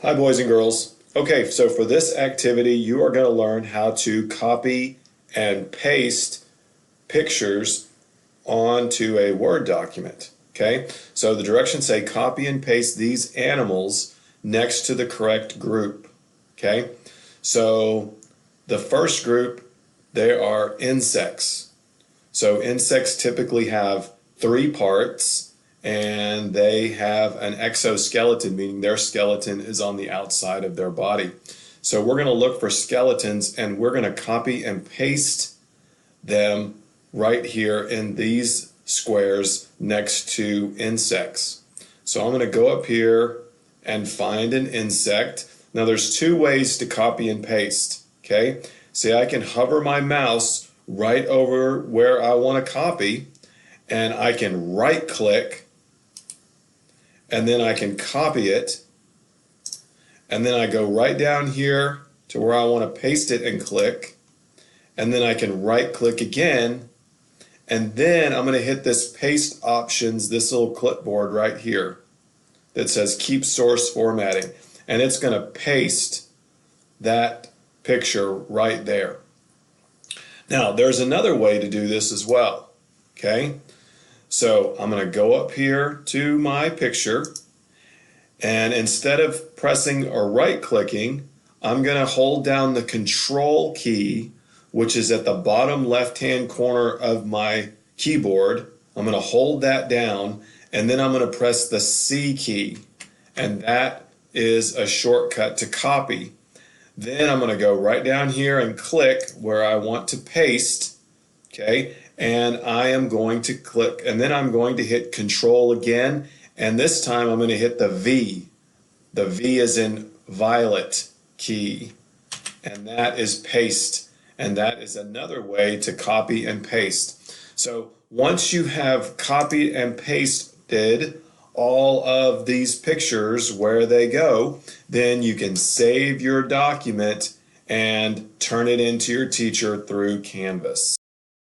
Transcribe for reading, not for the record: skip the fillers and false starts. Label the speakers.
Speaker 1: Hi, boys and girls. Okay, so for this activity, you are going to learn how to copy and paste pictures onto a Word document. Okay, so the directions say copy and paste these animals next to the correct group. Okay, so the first group, they are insects. So insects typically have three parts and they have an exoskeleton, meaning their skeleton is on the outside of their body. So we're going to look for skeletons and we're going to copy and paste them right here in these squares next to insects. So I'm going to go up here and find an insect. Now there's two ways to copy and paste. Okay, see, I can hover my mouse right over where I want to copy and I can right click and then I can copy it and then I go right down here to where I want to paste it and click, and then I can right click again, and then I'm going to hit this paste options, this little clipboard right here that says keep source formatting, and it's going to paste that picture right there. Now there's another way to do this as well. Okay, so I'm going to go up here to my picture, and instead of pressing or right clicking, I'm going to hold down the control key, which is at the bottom left hand corner of my keyboard. I'm going to hold that down and then I'm going to press the C key, and that is a shortcut to copy. Then I'm going to go right down here and click where I want to paste. Okay, and I am going to click, and then I'm going to hit Control again, and this time I'm going to hit the V. The V is in violet key, and that is paste, and that is another way to copy and paste. So once you have copied and pasted all of these pictures where they go, then you can save your document and turn it into your teacher through Canvas.